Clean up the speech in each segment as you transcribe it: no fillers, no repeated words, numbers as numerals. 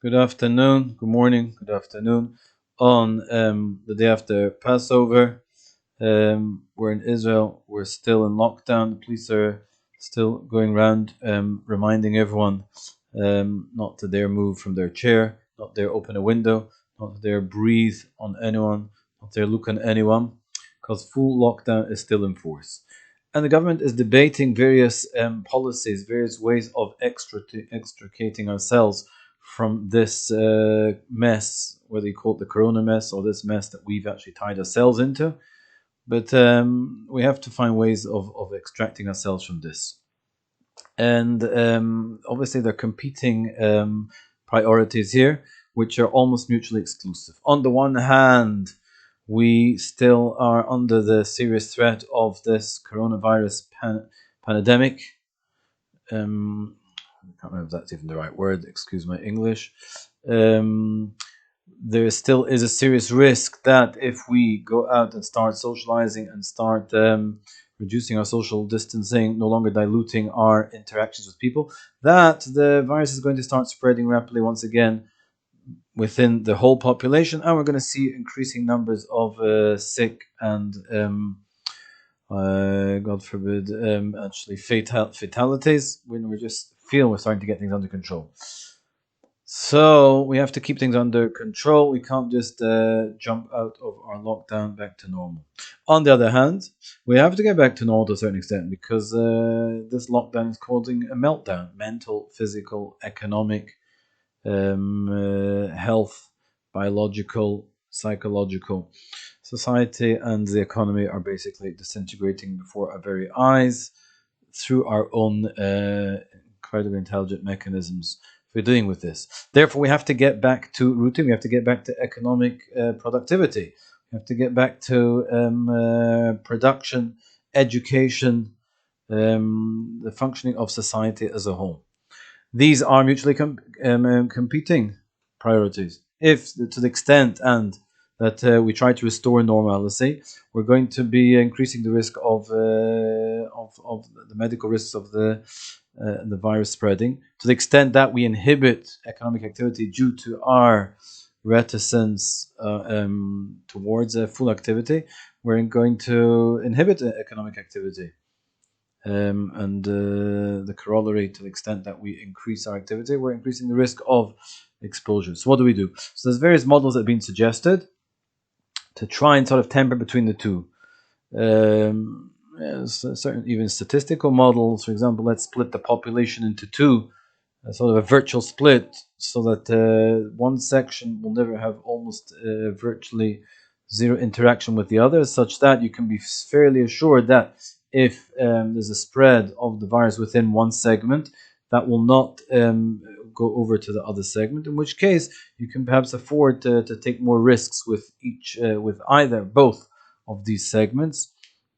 Good afternoon, good morning, good afternoon. On the day after Passover, we're in Israel. We're still in lockdown. The police are still going around reminding everyone not to dare move from their chair, not dare open a window, not to dare breathe on anyone, not dare look on anyone, because full lockdown is still in force. And the government is debating various policies, various ways of extricating ourselves from this mess, whether you call it the Korona mess or this mess that we've actually tied ourselves into. But we have to find ways of extracting ourselves from this. And obviously, there are competing priorities here, which are almost mutually exclusive. On the one hand, we still are under the serious threat of this coronavirus pandemic. I can't remember if that's even the right word, excuse my English. There still is a serious risk that if we go out and start socializing and start reducing our social distancing, no longer diluting our interactions with people, that the virus is going to start spreading rapidly once again within the whole population, and we're going to see increasing numbers of sick and God forbid, actually fatalities when we just feel we're starting to get things under control. So we have to keep things under control. We can't just jump out of our lockdown back to normal. On the other hand, we have to get back to normal to a certain extent because this lockdown is causing a meltdown: mental, physical, economic, health, biological, psychological. Society and the economy are basically disintegrating before our very eyes through our own incredibly intelligent mechanisms for dealing with this. Therefore, we have to get back to routine. We have to get back to economic productivity. We have to get back to production, education, the functioning of society as a whole. These are mutually competing priorities. If, to the extent and that we try to restore normalcy, we're going to be increasing the risk of the medical risks of the virus spreading. To the extent that we inhibit economic activity due to our reticence towards full activity, we're going to inhibit economic activity. And the corollary, to the extent that we increase our activity, we're increasing the risk of exposure. So what do we do? So there's various models that have been suggested to try and sort of temper between the two. Certain even statistical models, for example, let's split the population into two, sort of a virtual split, so that one section will never have almost virtually zero interaction with the other, such that you can be fairly assured that if there's a spread of the virus within one segment, that will not go over to the other segment, in which case you can perhaps afford to take more risks with either both of these segments.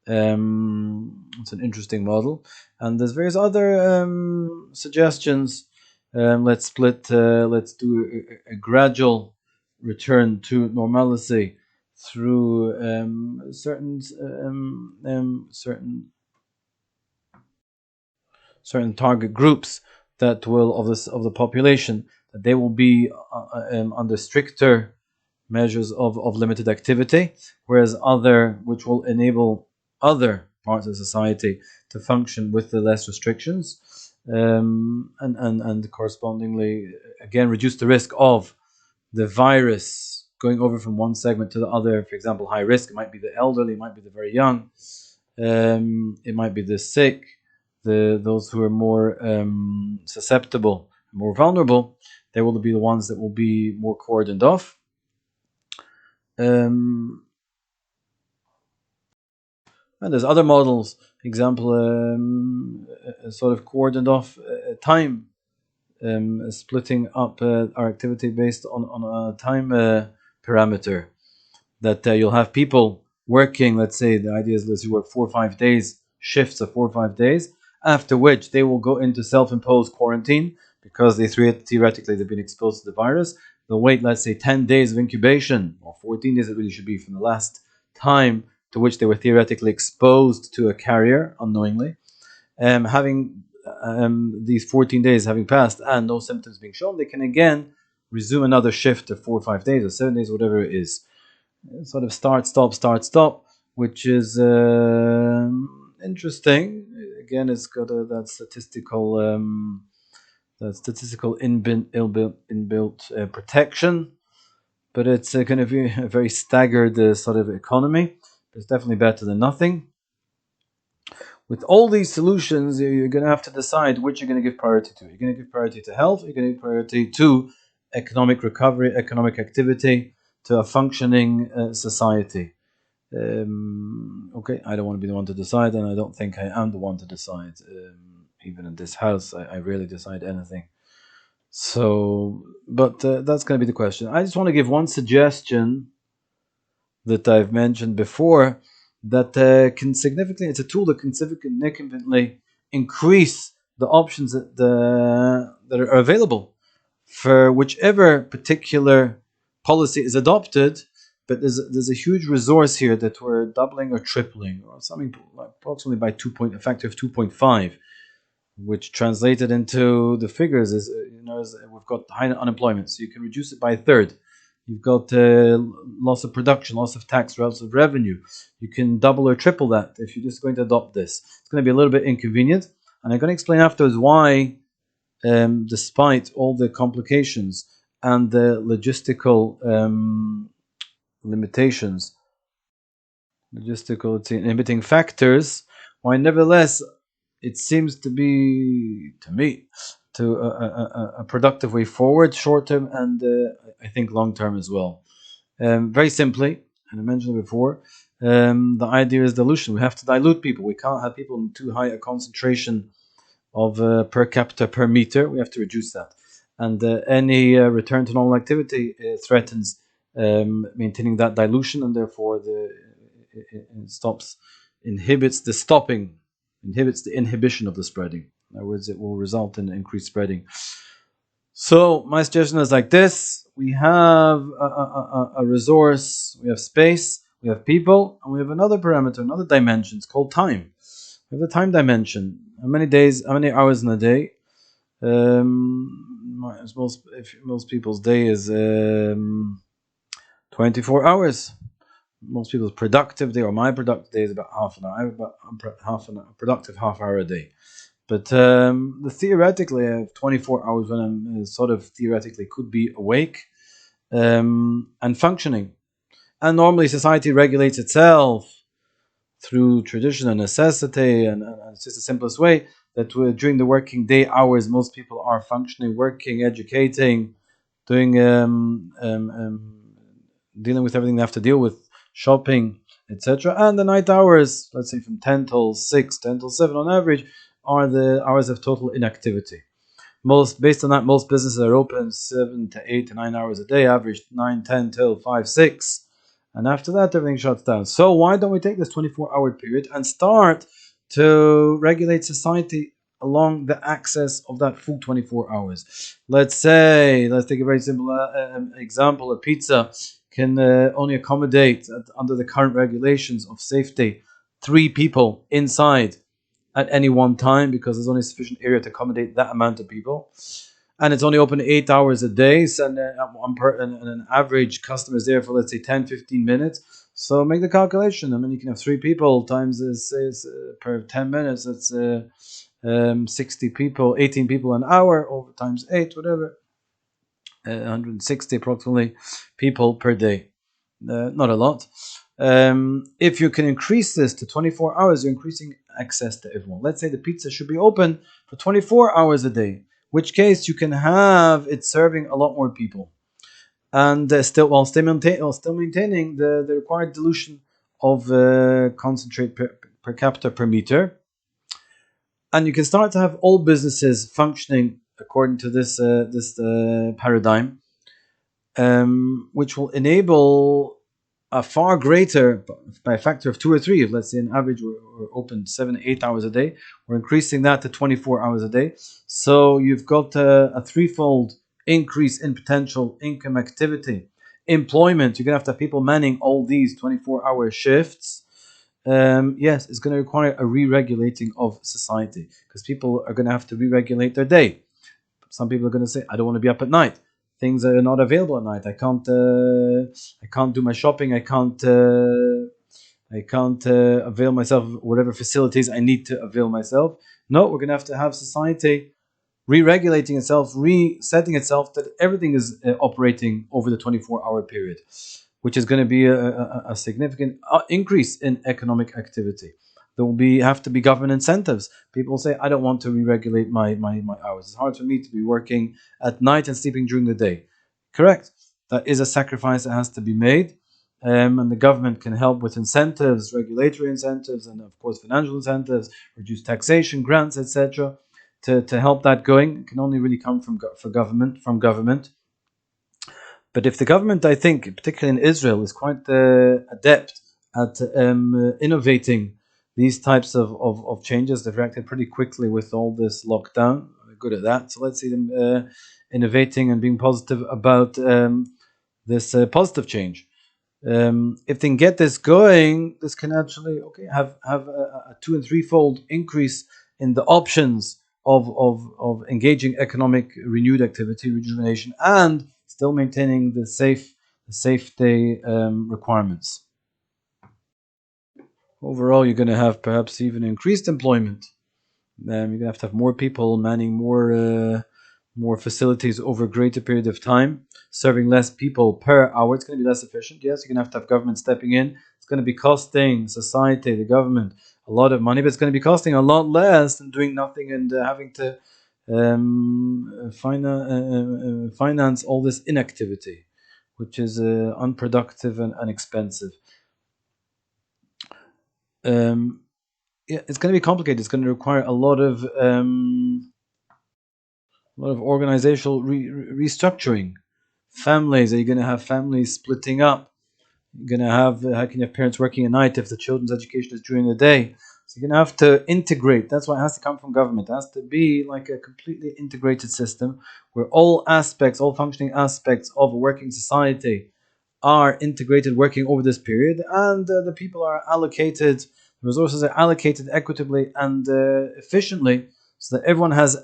It's an interesting model, and there's various other suggestions. Let's do a gradual return to normalcy through certain target groups that will of the population, that they will be under stricter measures of limited activity, whereas other, which will enable other parts of society to function with the less restrictions, and correspondingly again reduce the risk of the virus going over from one segment to the other. For example, high risk, it might be the elderly, it might be the very young, it might be the sick, those who are more susceptible, more vulnerable. They will be the ones that will be more cordoned off. And there's other models, example, a sort of cordoned off time, splitting up our activity based on a time parameter, that you'll have people working, let's say the idea is let's work 4 or 5 days, shifts of 4 or 5 days, after which they will go into self-imposed quarantine because they theoretically they've been exposed to the virus. They'll wait, let's say, 10 days of incubation, or 14 days it really should be, from the last time to which they were theoretically exposed to a carrier unknowingly. Having these 14 days having passed and no symptoms being shown, they can again resume another shift of 4 or 5 days or 7 days, whatever it is. Sort of start, stop, which is interesting. Again, it's got that statistical inbuilt protection, but it's going to be a very staggered sort of economy. It's definitely better than nothing. With all these solutions, you're going to have to decide which you're going to give priority to. You're going to give priority to health, you're going to give priority to economic recovery, economic activity, to a functioning society. Okay, I don't want to be the one to decide, and I don't think I am the one to decide. Even in this house, I rarely decide anything. So, but that's going to be the question. I just want to give one suggestion that I've mentioned before that it's a tool that can significantly increase the options that are available for whichever particular policy is adopted. But there's a huge resource here that we're doubling or tripling, or something like approximately by a factor of 2.5, which translated into the figures is we've got high unemployment, so you can reduce it by a third. You've got loss of production, loss of tax, loss of revenue. You can double or triple that if you're just going to adopt this. It's going to be a little bit inconvenient, and I'm going to explain afterwards why, despite all the complications and the logistical limitations, inhibiting factors, why nevertheless it seems to be, to me, a productive way forward, short term and I think long term as well. Very simply, and I mentioned it before, the idea is dilution. We have to dilute people. We can't have people in too high a concentration of per capita per meter. We have to reduce that. And any return to normal activity threatens maintaining that dilution, and therefore it inhibits the inhibition of the spreading. In other words, it will result in increased spreading. So my suggestion is like this: we have a resource, we have space, we have people, and we have another parameter, another dimension. It's called time. We have the time dimension. How many hours in a day? Most people's day is 24 hours. Most people's productive day, or my productive day, is about half an hour. Productive half hour a day. But theoretically, I have 24 hours when I'm sort of theoretically could be awake and functioning. And normally society regulates itself through tradition and necessity, and it's just the simplest way that during the working day hours, most people are functioning, working, educating, doing, dealing with everything they have to deal with, shopping, etc. And the night hours, let's say from 10 till 6, 10 till 7 on average, are the hours of total inactivity. Based on that, most businesses are open 7 to 8 to 9 hours a day, average 9, 10 till 5, 6. And after that, everything shuts down. So why don't we take this 24-hour period and start to regulate society along the axis of that full 24 hours? Let's take a very simple example. A pizza can only accommodate, under the current regulations of safety, 3 people inside at any one time, because there's only sufficient area to accommodate that amount of people. And it's only open 8 hours a day, so and an average customer is there for, let's say, 10-15 minutes. So make the calculation. I mean, you can have 3 people times per 10 minutes. That's 60 people, 18 people an hour, over times 8, whatever. 160 approximately people per day. Not a lot. If you can increase this to 24 hours, you're increasing access to everyone. Let's say the pizza should be open for 24 hours a day, which case you can have it serving a lot more people, and while still maintaining the required dilution of concentrate per capita per meter. And you can start to have all businesses functioning according to this paradigm, which will enable a far greater, by a factor of 2 or 3, if let's say an average we're open 7-8 hours a day, we're increasing that to 24 hours a day. So you've got a threefold increase in potential income activity. Employment, you're going to have to have people manning all these 24-hour shifts. Yes, it's going to require a re-regulating of society, because people are going to have to re-regulate their day. Some people are going to say, I don't want to be up at night. things are not available at night. I can't do my shopping. I can't avail myself of whatever facilities I need to avail myself. No, we're going to have society re-regulating itself, resetting itself, that everything is operating over the 24-hour period, which is going to be a significant increase in economic activity. There will have to be government incentives. People say, I don't want to re-regulate my hours. It's hard for me to be working at night and sleeping during the day. Correct. That is a sacrifice that has to be made. And the government can help with incentives, regulatory incentives, and of course financial incentives, reduce taxation, grants, etc., to help that going. It can only really come from government. But if the government, I think, particularly in Israel, is quite adept at innovating these types of changes, they've reacted pretty quickly with all this lockdown. They're good at that. So let's see them innovating and being positive about this positive change. If they can get this going, this can actually have a two and threefold increase in the options of engaging economic renewed activity, rejuvenation, and still maintaining the safety requirements. Overall, you're going to have perhaps even increased employment. You're going to have more people manning more facilities over a greater period of time, serving less people per hour. It's going to be less efficient. Yes, you're going to have government stepping in. It's going to be costing society, the government, a lot of money, but it's going to be costing a lot less than doing nothing and having to finance all this inactivity, which is unproductive and expensive. Yeah, it's going to be complicated. It's going to require a lot of organizational restructuring. Families, are you going to have families splitting up? You're going to have, how can you have parents working at night if the children's education is during the day? So you're going to have to integrate. That's why it has to come from government. It has to be like a completely integrated system where all functioning aspects of a working society are integrated, working over this period, and the people are allocated, resources are allocated equitably and efficiently, so that everyone has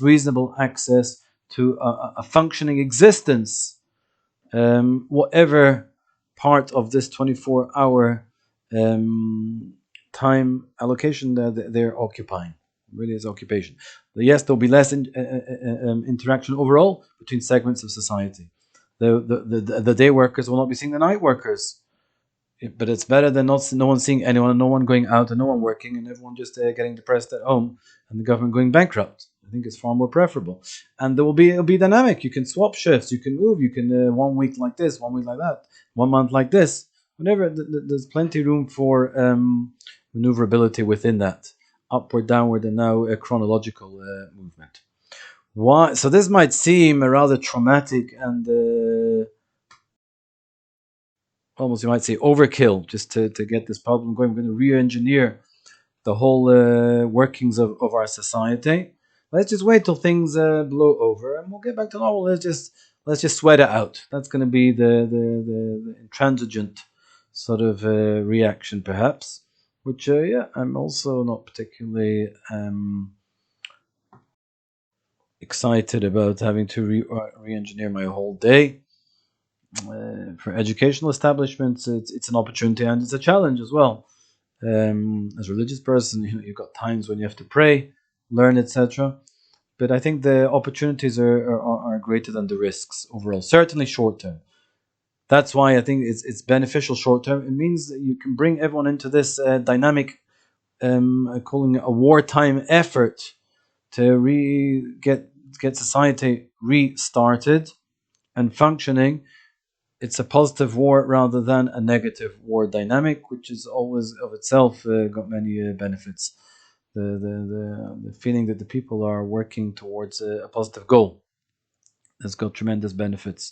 reasonable access to a functioning existence, whatever part of this 24-hour time allocation that they're occupying. Really is occupation. But yes, there'll be less interaction overall between segments of society. The day workers will not be seeing the night workers, but it's better than no one seeing anyone, no one going out, and no one working, and everyone just getting depressed at home, and the government going bankrupt. I think it's far more preferable, and it'll be dynamic. You can swap shifts, you can move, you can 1 week like this, 1 week like that, 1 month like this. Whenever there's plenty room for maneuverability within that upward, downward, and now a chronological movement. Why? So this might seem a rather traumatic and almost, you might say, overkill just to get this problem going. We're going to re-engineer the whole workings of our society. Let's just wait till things blow over, and we'll get back to normal. Let's just sweat it out. That's going to be the intransigent sort of reaction, perhaps. Which I'm also not particularly excited about having to re-engineer my whole day. For educational establishments, it's an opportunity and it's a challenge as well. As a religious person, you've got times when you have to pray, learn, etc. But I think the opportunities are greater than the risks overall. Certainly short term. That's why I think it's beneficial short term. It means that you can bring everyone into this dynamic, calling it a wartime effort to get society restarted and functioning. It's a positive war rather than a negative war dynamic, which is always of itself got many benefits. The feeling that the people are working towards a positive goal has got tremendous benefits.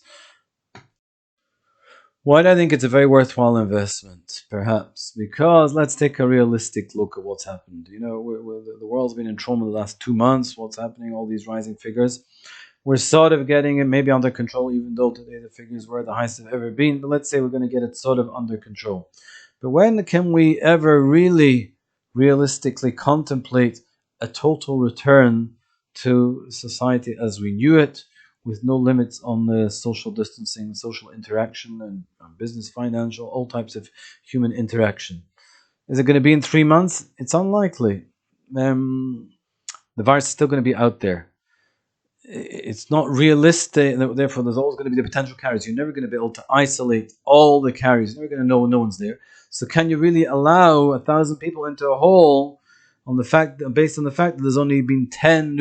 Why do I think it's a very worthwhile investment? Perhaps because let's take a realistic look at what's happened. The world's been in trauma the last 2 months. What's happening? All these rising figures. We're sort of getting it maybe under control, even though today the figures were the highest they've ever been. But let's say we're going to get it sort of under control. But when can we ever really realistically contemplate a total return to society as we knew it, with no limits on social distancing, social interaction, and business, financial, all types of human interaction. Is it going to be in 3 months? It's unlikely. Um, the virus is still going to be out there. It's not realistic. Therefore, there's always going to be the potential carriers. You're never going to be able to isolate all the carriers. You're never going to know when no one's there. So, can you really allow 1,000 people into a hall on the fact, based on the fact that there's only been 10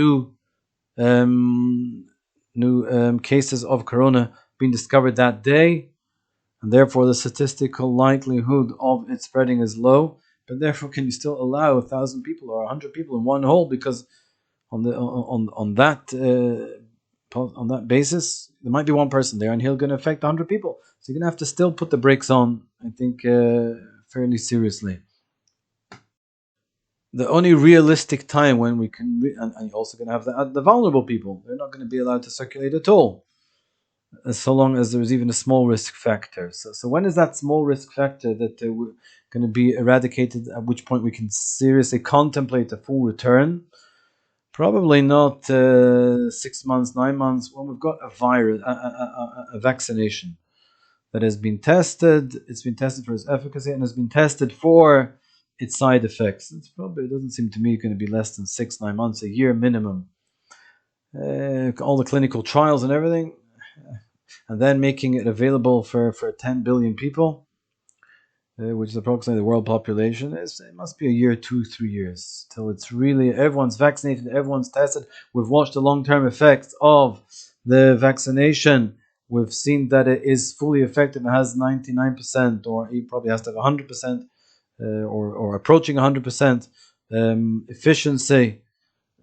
um, new cases of corona being discovered that day, and therefore the statistical likelihood of it spreading is low. But therefore, can you still allow 1,000 people or 100 people in one hole? Because on that basis, there might be one person there, and he'll going to affect 100 people. So you're going to have to still put the brakes on, I think, fairly seriously. The only realistic time when we can, and you're also going to have the vulnerable people. They're not going to be allowed to circulate at all, so long as there's even a small risk factor. So when is that small risk factor that we're going to be eradicated? At which point we can seriously contemplate a full return? Probably not 6 months, 9 months, when we've got a virus, a vaccination that has been tested. It's been tested for its efficacy and has been tested for its side effects. It doesn't seem to me going to be less than 6, 9 months, a year minimum. All the clinical trials and everything, and then making it available for 10 billion people, which is approximately the world population. It must be a year, 2, 3 years till it's really everyone's vaccinated, everyone's tested. We've watched the long-term effects of the vaccination. We've seen that it is fully effective. It has 99%, or it probably has to have 100%, or approaching 100% efficiency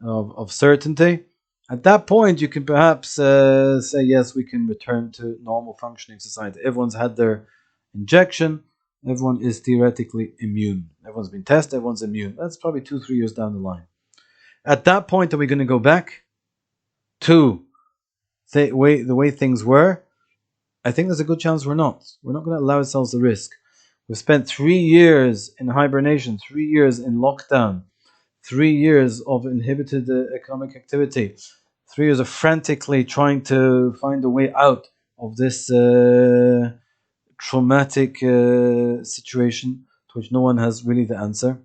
of certainty. At that point, you can perhaps say, yes, we can return to normal functioning society. Everyone's had their injection. Everyone is theoretically immune. Everyone's been tested. Everyone's immune. That's probably 2, 3 years down the line. At that point, are we going to go back to the way things were? I think there's a good chance we're not. We're not going to allow ourselves the risk. We've spent 3 years in hibernation, 3 years in lockdown, 3 years of inhibited economic activity, 3 years of frantically trying to find a way out of this traumatic situation to which no one has really the answer.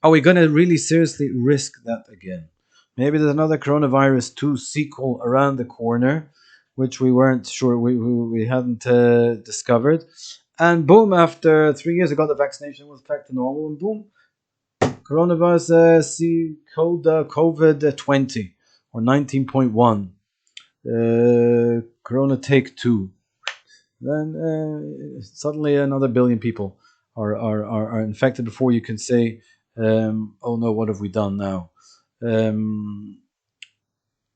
Are we going to really seriously risk that again? Maybe there's another coronavirus 2 sequel around the corner, which we weren't sure, we hadn't discovered. And boom, after 3 years, we got the vaccination, was back to normal, and boom, coronavirus COVID 20 or 19.1, Corona take 2. Then suddenly another billion people are infected before you can say, oh no, what have we done now?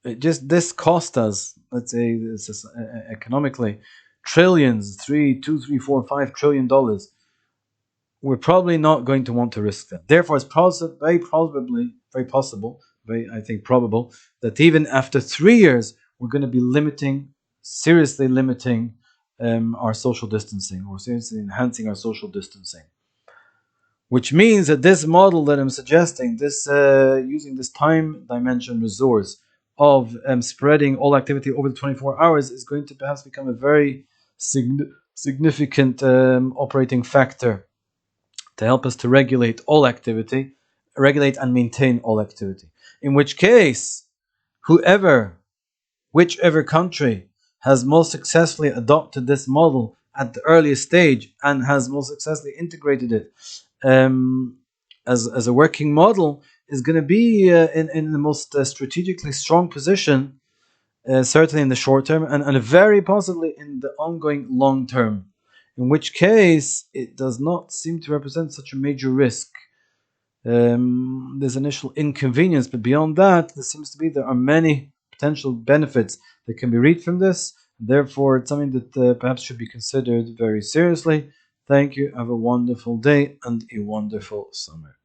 This cost us, let's say, economically, trillions, $3, 2, 3, 4, $5 trillion. We're probably not going to want to risk that. Therefore, it's very possible, I think probable, that even after 3 years, we're going to be seriously limiting our social distancing, or seriously enhancing our social distancing. Which means that this model that I'm suggesting, this using this time dimension resource of spreading all activity over the 24 hours, is going to perhaps become a very significant operating factor to help us to regulate all activity, regulate and maintain all activity. In which case, whichever country has most successfully adopted this model at the earliest stage and has most successfully integrated it as a working model, is going to be in the most strategically strong position, certainly in the short term, and very possibly in the ongoing long term. In which case, it does not seem to represent such a major risk. There's initial inconvenience, but beyond that, there are many potential benefits that can be reaped from this. Therefore, it's something that perhaps should be considered very seriously. Thank you. Have a wonderful day and a wonderful summer.